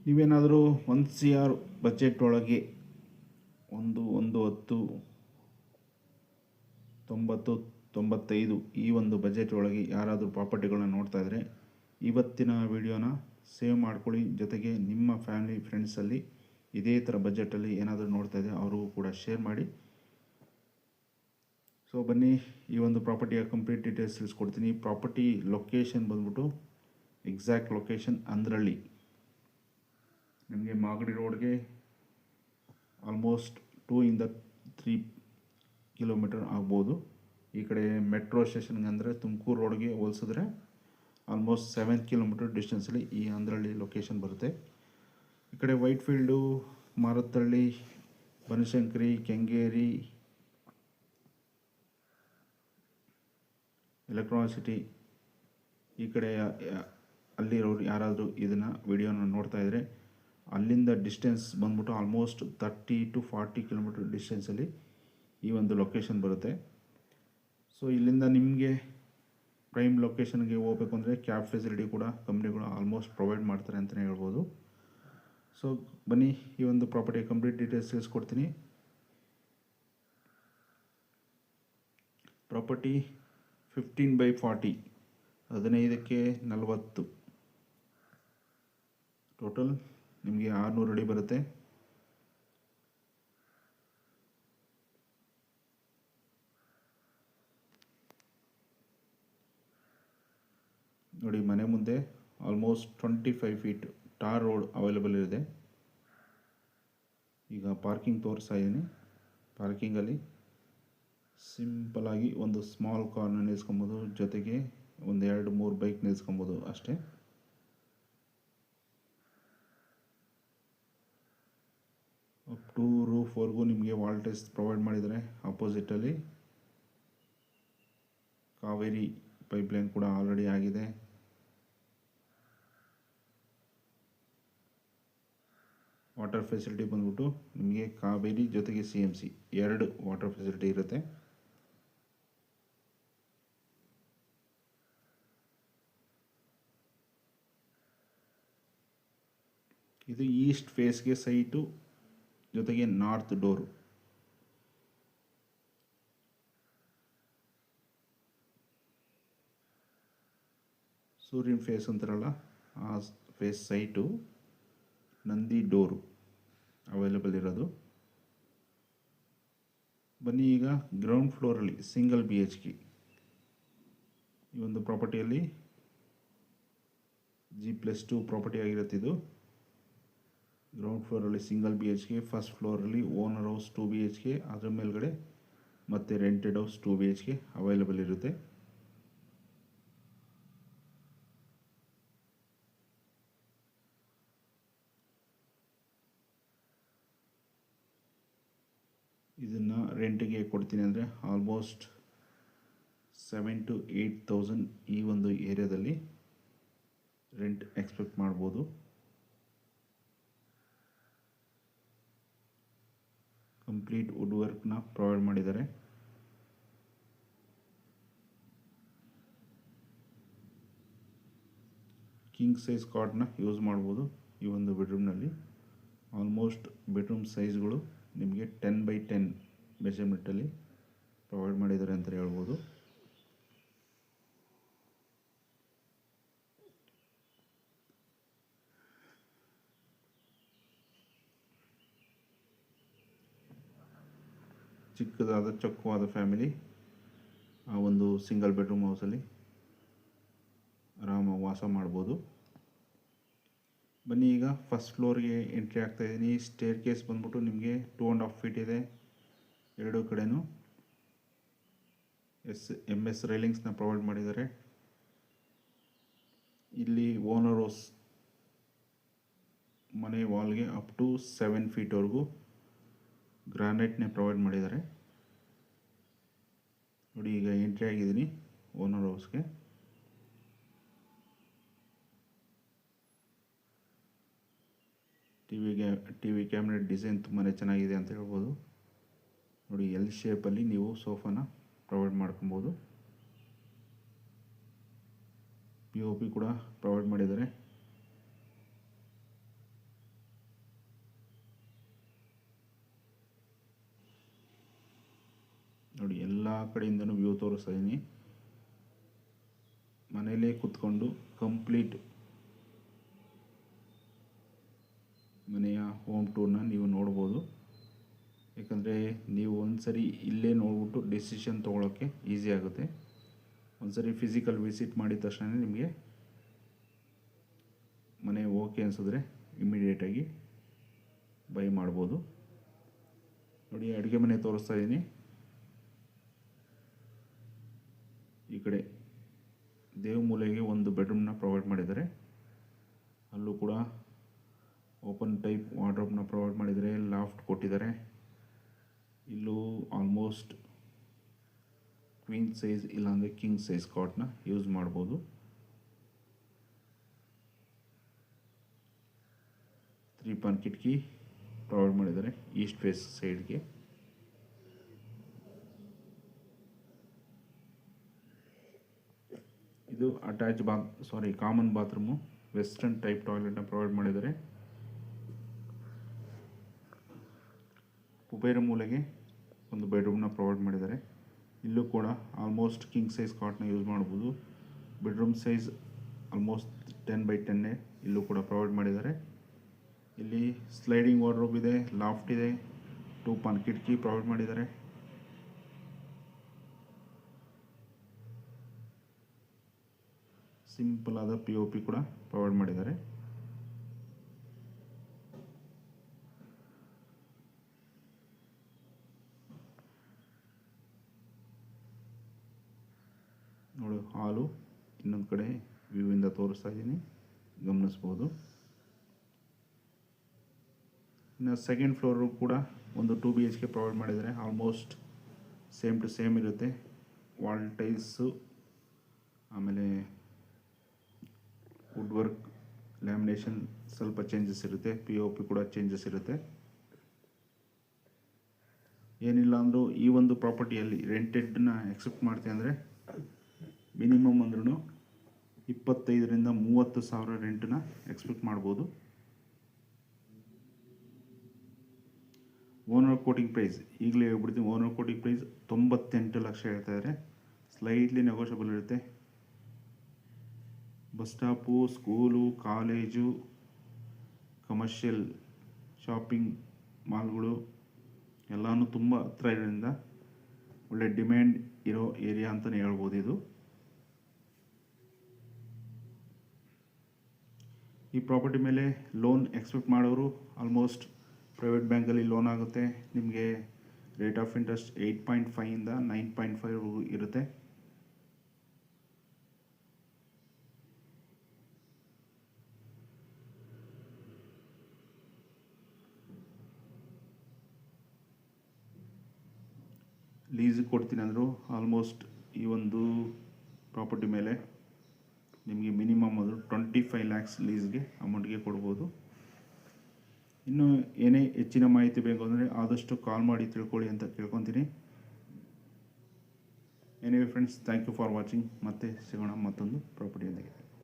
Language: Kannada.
ನೀವೇನಾದರೂ 1 CR ಬಜೆಟ್ ಒಳಗೆ 10 90 95 ಈ ಒಂದು ಬಜೆಟ್ ಒಳಗೆ ಯಾರಾದರೂ ಪ್ರಾಪರ್ಟಿಗಳನ್ನ ನೋಡ್ತಾ ಇದ್ದರೆ ಇವತ್ತಿನ ವಿಡಿಯೋನ ಸೇವ್ ಮಾಡ್ಕೊಳ್ಳಿ. ಜೊತೆಗೆ ನಿಮ್ಮ ಫ್ಯಾಮಿಲಿ ಫ್ರೆಂಡ್ಸಲ್ಲಿ ಇದೇ ಥರ ಬಜೆಟಲ್ಲಿ ಏನಾದರೂ ನೋಡ್ತಾ ಇದ್ದರೆ ಅವ್ರಿಗೂ ಕೂಡ ಶೇರ್ ಮಾಡಿ. ಸೊ ಬನ್ನಿ, ಈ ಒಂದು ಪ್ರಾಪರ್ಟಿಯ ಕಂಪ್ಲೀಟ್ ಡೀಟೇಲ್ಸ್ ತಿಳಿಸ್ಕೊಡ್ತೀನಿ. ಪ್ರಾಪರ್ಟಿ ಲೊಕೇಶನ್ ಬಂದ್ಬಿಟ್ಟು ಎಕ್ಸಾಕ್ಟ್ ಲೊಕೇಶನ್ ಅಂದ್ರಳ್ಳಿ. ನಿಮಗೆ ಮಾಗಡಿ ರೋಡ್ಗೆ ಆಲ್ಮೋಸ್ಟ್ 2-3 ಕಿಲೋಮೀಟರ್ ಆಗ್ಬೋದು. ಈ ಕಡೆ ಮೆಟ್ರೋ ಸ್ಟೇಷನ್ಗೆ ಅಂದರೆ ತುಮಕೂರು ರೋಡ್ಗೆ ಹೋಲಿಸಿದ್ರೆ ಆಲ್ಮೋಸ್ಟ್ 7 ಕಿಲೋಮೀಟರ್ ಡಿಸ್ಟೆನ್ಸಲ್ಲಿ ಈ ಅಂದ್ರಳ್ಳಿ ಲೊಕೇಶನ್ ಬರುತ್ತೆ. ಈ ಕಡೆ ವೈಟ್ಫೀಲ್ಡು, ಮಾರತ್ತಹಳ್ಳಿ, ಬನಶಂಕರಿ, ಕೆಂಗೇರಿ, ಎಲೆಕ್ಟ್ರಾನಿಕ್ ಸಿಟಿ ಈ ಕಡೆ ಅಲ್ಲಿರೋರು ಯಾರಾದರೂ ಇದನ್ನು ವಿಡಿಯೋನ ನೋಡ್ತಾ ಇದ್ದರೆ ಅಲ್ಲಿಂದ ಡಿಸ್ಟೆನ್ಸ್ ಬಂದ್ಬಿಟ್ಟು ಆಲ್ಮೋಸ್ಟ್ 30 to 40 ಕಿಲೋಮೀಟರ್ ಡಿಸ್ಟೆನ್ಸಲ್ಲಿ ಈ ಒಂದು ಲೊಕೇಶನ್ ಬರುತ್ತೆ. ಸೊ ಇಲ್ಲಿಂದ ನಿಮಗೆ ಪ್ರೈಮ್ ಲೊಕೇಶನ್ಗೆ ಹೋಗಬೇಕು ಅಂದರೆ ಕ್ಯಾಬ್ ಫೆಸಿಲಿಟಿ ಕೂಡ ಕಂಪ್ನಿಗಳು ಆಲ್ಮೋಸ್ಟ್ ಪ್ರೊವೈಡ್ ಮಾಡ್ತಾರೆ ಅಂತಲೇ ಹೇಳ್ಬೋದು. ಸೊ ಬನ್ನಿ, ಈ ಒಂದು ಪ್ರಾಪರ್ಟಿಯ ಕಂಪ್ಲೀಟ್ ಡೀಟೇಲ್ಸ್ ತಿಳಿಸ್ಕೊಡ್ತೀನಿ. ಪ್ರಾಪರ್ಟಿ 15/40, 15ಕ್ಕೆ 40, ಟೋಟಲ್ ನಿಮಗೆ 600 ಅಡಿ ಬರುತ್ತೆ. ನೋಡಿ, ಮನೆ ಮುಂದೆ almost 25 feet tar road available ಇದೆ. ಈಗ ಪಾರ್ಕಿಂಗ್ ತೋರಿಸ್ತಾ ಇದ್ದೀನಿ. ಪಾರ್ಕಿಂಗಲ್ಲಿ ಸಿಂಪಲಾಗಿ ಒಂದು ಸ್ಮಾಲ್ ಕಾರ್ನ ನಿಲ್ಲಿಸ್ಕೊಬೋದು, ಜೊತೆಗೆ ಒಂದು 2-3 ಬೈಕ್ ನಿಲ್ಲಿಸ್ಕೊಬೋದು ಅಷ್ಟೇ. ಅಪ್ ಟು ರೂಫ್ವರೆಗೂ ನಿಮಗೆ ವಾಲ್ಟೇಜ್ ಪ್ರೊವೈಡ್ ಮಾಡಿದ್ದಾರೆ. ಆಪೋಸಿಟಲ್ಲಿ ಕಾವೇರಿ ಪೈಪ್ಲೈನ್ ಕೂಡ ಆಲ್ರೆಡಿ ಆಗಿದೆ. ವಾಟರ್ ಫೆಸಿಲಿಟಿ ಬಂದ್ಬಿಟ್ಟು ನಿಮಗೆ ಕಾವೇರಿ ಜೊತೆಗೆ CMC 2 ವಾಟರ್ ಫೆಸಿಲಿಟಿ ಇರುತ್ತೆ. ಇದು ಈಸ್ಟ್ ಫೇಸ್ಗೆ ಸೈಟು, ಜೊತೆಗೆ ನಾರ್ತ್ ಡೋರು. ಸೂರ್ಯನ ಫೇಸ್ ಅಂತಾರಲ್ಲ ಆ ಫೇಸ್ ಸೈಟು, ನಂದಿ ಡೋರು ಅವೈಲೇಬಲ್ ಇರೋದು. ಬನ್ನಿ, ಈಗ ಗ್ರೌಂಡ್ ಫ್ಲೋರಲ್ಲಿ ಸಿಂಗಲ್ BHK ಈ ಒಂದು ಪ್ರಾಪರ್ಟಿಯಲ್ಲಿ G+2 ಪ್ರಾಪರ್ಟಿ ಆಗಿರುತ್ತೆ. ಇದು ಗ್ರೌಂಡ್ ಫ್ಲೋರಲ್ಲಿ ಸಿಂಗಲ್ BHK, ಫಸ್ಟ್ ಫ್ಲೋರಲ್ಲಿ ಓನರ್ ಹೌಸ್ 2 BHK, ಅದರ ಮೇಲ್ಗಡೆ ಮತ್ತು ರೆಂಟೆಡ್ ಹೌಸ್ 2 BHK ಅವೈಲೇಬಲ್ ಇರುತ್ತೆ. ಇದನ್ನು ರೆಂಟಿಗೆ ಕೊಡ್ತೀನಿ ಅಂದರೆ ಆಲ್ಮೋಸ್ಟ್ 7,000 to 8,000 ಈ ಒಂದು ಏರಿಯಾದಲ್ಲಿ ರೆಂಟ್ ಎಕ್ಸ್ಪೆಕ್ಟ್ ಮಾಡ್ಬೋದು. ಕಂಪ್ಲೀಟ್ ವುಡ್ ವರ್ಕ್ನ ಪ್ರೊವೈಡ್ ಮಾಡಿದ್ದಾರೆ. ಕಿಂಗ್ ಸೈಜ್ ಕಾಟ್ನ ಯೂಸ್ ಮಾಡ್ಬೋದು ಈ ಒಂದು ಬೆಡ್ರೂಮ್ನಲ್ಲಿ. ಆಲ್ಮೋಸ್ಟ್ ಬೆಡ್ರೂಮ್ ಸೈಜ್ಗಳು ನಿಮಗೆ 10x10 ಮೆಜರ್ಮೆಂಟಲ್ಲಿ ಪ್ರೊವೈಡ್ ಮಾಡಿದ್ದಾರೆ ಅಂತ ಹೇಳ್ಬೋದು. ಚಿಕ್ಕದಾದ ಚೊಕ್ಕವಾದ ಫ್ಯಾಮಿಲಿ ಆ ಒಂದು ಸಿಂಗಲ್ ಬೆಡ್ರೂಮ್ ಹೌಸಲ್ಲಿ ಆರಾಮಾಗಿ ವಾಸ ಮಾಡ್ಬೋದು. ಬನ್ನಿ, ಈಗ ಫಸ್ಟ್ ಫ್ಲೋರ್ಗೆ ಎಂಟ್ರಿ ಆಗ್ತಾಯಿದ್ದೀನಿ. ಸ್ಟೇರ್ ಕೇಸ್ ಬಂದ್ಬಿಟ್ಟು ನಿಮಗೆ 2.5 ಫೀಟ್ ಇದೆ. ಎರಡೂ ಕಡೆನೂ MS ರೈಲಿಂಗ್ಸ್ನ ಪ್ರೊವೈಡ್ ಮಾಡಿದ್ದಾರೆ. ಇಲ್ಲಿ ಓನರ್ ಹೌಸ್ ಮನೆ ವಾಲ್ಗೆ ಅಪ್ ಟು 7 ಫೀಟ್ವರೆಗೂ ಗ್ರಾನೈಟ್ನೇ ಪ್ರೊವೈಡ್ ಮಾಡಿದ್ದಾರೆ. ನೋಡಿ, ಈಗ ಎಂಟ್ರಿ ಆಗಿದ್ದೀನಿ ಓನರ್ ಹೌಸ್ಗೆ. ಟಿವಿ ಕ್ಯಾಬಿನೆಟ್ ಡಿಸೈನ್ ತುಂಬಾ ಚೆನ್ನಾಗಿದೆ ಅಂತ ಹೇಳ್ಬೋದು. ನೋಡಿ, L ಶೇಪಲ್ಲಿ ನೀವು ಸೋಫಾನ ಪ್ರೊವೈಡ್ ಮಾಡ್ಕೊಬೋದು. POP ಕೂಡ ಪ್ರೊವೈಡ್ ಮಾಡಿದ್ದಾರೆ. ಕಡೆಯಿಂದನೂ ವ್ಯೂ ತೋರಿಸ್ತಾ ಇದ್ದೀನಿ. ಮನೆಯಲ್ಲೇ ಕೂತ್ಕೊಂಡು ಕಂಪ್ಲೀಟ್ ಮನೆಯ ಹೋಮ್ ಟೂರ್ನ ನೀವು ನೋಡ್ಬೋದು. ಯಾಕಂದರೆ ನೀವು ಒಂದ್ಸರಿ ಇಲ್ಲೇ ನೋಡ್ಬಿಟ್ಟು ಡಿಸಿಷನ್ ತೊಗೊಳೋಕ್ಕೆ ಈಸಿ ಆಗುತ್ತೆ. ಒಂದ್ಸರಿ ಫಿಸಿಕಲ್ ವಿಸಿಟ್ ಮಾಡಿದ ತಕ್ಷಣ ನಿಮಗೆ ಮನೆ ಓಕೆ ಅನಿಸಿದ್ರೆ ಇಮ್ಮಿಡಿಯೇಟಾಗಿ ಬೈ ಮಾಡ್ಬೋದು. ನೋಡಿ, ಅಡುಗೆ ಮನೆ ತೋರಿಸ್ತಾ ಇದ್ದೀನಿ. ಈ ಕಡೆ ದೇವಮೂಲೆಗೆ ಒಂದು ಬೆಡ್ರೂಮ್ನ ಪ್ರೊವೈಡ್ ಮಾಡಿದ್ದಾರೆ. ಅಲ್ಲೂ ಕೂಡ ಓಪನ್ ಟೈಪ್ ವಾರ್ಡ್ರೋಬ್ನ ಪ್ರೊವೈಡ್ ಮಾಡಿದ್ದಾರೆ. ಲಾಫ್ಟ್ ಕೊಟ್ಟಿದ್ದಾರೆ. ಇಲ್ಲೂ ಆಲ್ಮೋಸ್ಟ್ ಕ್ವೀನ್ ಸೈಜ್ ಇಲ್ಲಾಂದರೆ ಕಿಂಗ್ ಸೈಜ್ ಕಾಟ್ನ ಯೂಸ್ ಮಾಡ್ಬೋದು. 3 ಪಾನ್ ಕಿಟಕಿ ಪ್ರೊವೈಡ್ ಮಾಡಿದ್ದಾರೆ ಈಸ್ಟ್ ಫೇಸ್ ಸೈಡ್ಗೆ. ಇದು ಕಾಮನ್ ಬಾತ್ರೂಮು. ವೆಸ್ಟರ್ನ್ ಟೈಪ್ ಟಾಯ್ಲೆಟ್ನ ಪ್ರೊವೈಡ್ ಮಾಡಿದ್ದಾರೆ. ಕುಬೇರ ಮೂಲೆಗೆ ಒಂದು ಬೆಡ್ರೂಮ್ನ ಪ್ರೊವೈಡ್ ಮಾಡಿದ್ದಾರೆ. ಇಲ್ಲೂ ಕೂಡ ಆಲ್ಮೋಸ್ಟ್ ಕಿಂಗ್ ಸೈಜ್ ಕಾಟ್ನ ಯೂಸ್ ಮಾಡ್ಬೋದು. ಬೆಡ್ರೂಮ್ ಸೈಜ್ ಆಲ್ಮೋಸ್ಟ್ 10x10 ಇಲ್ಲೂ ಕೂಡ ಪ್ರೊವೈಡ್ ಮಾಡಿದ್ದಾರೆ. ಇಲ್ಲಿ ಸ್ಲೈಡಿಂಗ್ ವಾರ್ಡ್ರೋಬ್ ಇದೆ, ಲಾಫ್ಟ್ ಇದೆ, 2 ಪಾನ್ ಕಿಟಕಿ ಪ್ರೊವೈಡ್ ಮಾಡಿದ್ದಾರೆ. ಸಿಂಪಲ್ ಆದ POP ಕೂಡ ಪ್ರೊವೈಡ್ ಮಾಡಿದ್ದಾರೆ. ನೋಡಿ, ಹಾಲು ಇನ್ನೊಂದು ಕಡೆ ವ್ಯೂವಿಂದ ತೋರಿಸ್ತಾ ಇದ್ದೀನಿ, ಗಮನಿಸ್ಬೋದು. ಇನ್ನು ಸೆಕೆಂಡ್ ಫ್ಲೋರು ಕೂಡ ಒಂದು 2 BHK ಪ್ರೊವೈಡ್ ಮಾಡಿದ್ದಾರೆ. ಆಲ್ಮೋಸ್ಟ್ ಸೇಮ್ ಟು ಸೇಮ್ ಇರುತ್ತೆ. ವಾಲ್ ಟೈಲ್ಸು, ಆಮೇಲೆ ವುಡ್ ವರ್ಕ್, ಲ್ಯಾಮಿನೇಷನ್ ಸ್ವಲ್ಪ ಚೇಂಜಸ್ ಇರುತ್ತೆ. POP ಕೂಡ ಚೇಂಜಸ್ ಇರುತ್ತೆ. ಏನಿಲ್ಲ ಅಂದರೂ ಈ ಒಂದು ಪ್ರಾಪರ್ಟಿಯಲ್ಲಿ ರೆಂಟೆಡ್ನ ಎಕ್ಸೆಪ್ಟ್ ಮಾಡ್ತೀವಿ ಅಂದರೆ ಮಿನಿಮಮ್ ಅಂದ್ರೂ 25,000 to 30,000 ರೆಂಟನ್ನ ಎಕ್ಸ್ಪೆಕ್ಟ್ ಮಾಡ್ಬೋದು. ಓನರ್ ಕೋಟಿಂಗ್ ಪ್ರೈಸ್ ಈಗಲೇ ಹೇಳ್ಬಿಡ್ತೀವಿ. ಓನರ್ ಕೋಟಿಂಗ್ ಪ್ರೈಸ್ 98 ಲಕ್ಷ ಹೇಳ್ತಾಯಿದ್ದಾರೆ. ಸ್ಲೈಟ್ಲಿ ನೆಗೋಷಿಯಬಲ್ ಇರುತ್ತೆ. Bus stop, school, college, commercial shopping ಮಾಲ್ಗಳು ಎಲ್ಲನೂ ತುಂಬ ಹತ್ರ ಇರೋದ್ರಿಂದ ಒಳ್ಳೆ ಡಿಮ್ಯಾಂಡ್ ಇರೋ ಏರಿಯಾ ಅಂತಲೇ ಹೇಳ್ಬೋದು. ಇದು ಈ ಪ್ರಾಪರ್ಟಿ ಮೇಲೆ ಲೋನ್ ಎಕ್ಸ್ಪೆಕ್ಟ್ ಮಾಡೋರು ಆಲ್ಮೋಸ್ಟ್ ಪ್ರೈವೇಟ್ ಬ್ಯಾಂಕಲ್ಲಿ ಲೋನ್ ಆಗುತ್ತೆ. ನಿಮಗೆ ರೇಟ್ ಆಫ್ ಇಂಟ್ರೆಸ್ಟ್ 8.5 ಇಂದ 9.5 ಇರುತ್ತೆ. ಲೀಸ್ ಕೊಡ್ತೀನಿ ಅಂದರು ಆಲ್ಮೋಸ್ಟ್ ಈ ಒಂದು ಪ್ರಾಪರ್ಟಿ ಮೇಲೆ ನಿಮಗೆ ಮಿನಿಮಮ್ ಅದು 25 lakhs ಲೀಸ್ಗೆ ಅಮೌಂಟ್ಗೆ ಕೊಡ್ಬೋದು. ಇನ್ನು ಏನೇ ಹೆಚ್ಚಿನ ಮಾಹಿತಿ ಬೇಕು ಅಂದರೆ ಆದಷ್ಟು ಕಾಲ್ ಮಾಡಿ ತಿಳ್ಕೊಳ್ಳಿ ಅಂತ ಕೇಳ್ಕೊತೀನಿ. Anyway friends, thank you for watching. ಮತ್ತೆ ಸಿಗೋಣ ಮತ್ತೊಂದು ಪ್ರಾಪರ್ಟಿಯೊಂದಿಗೆ.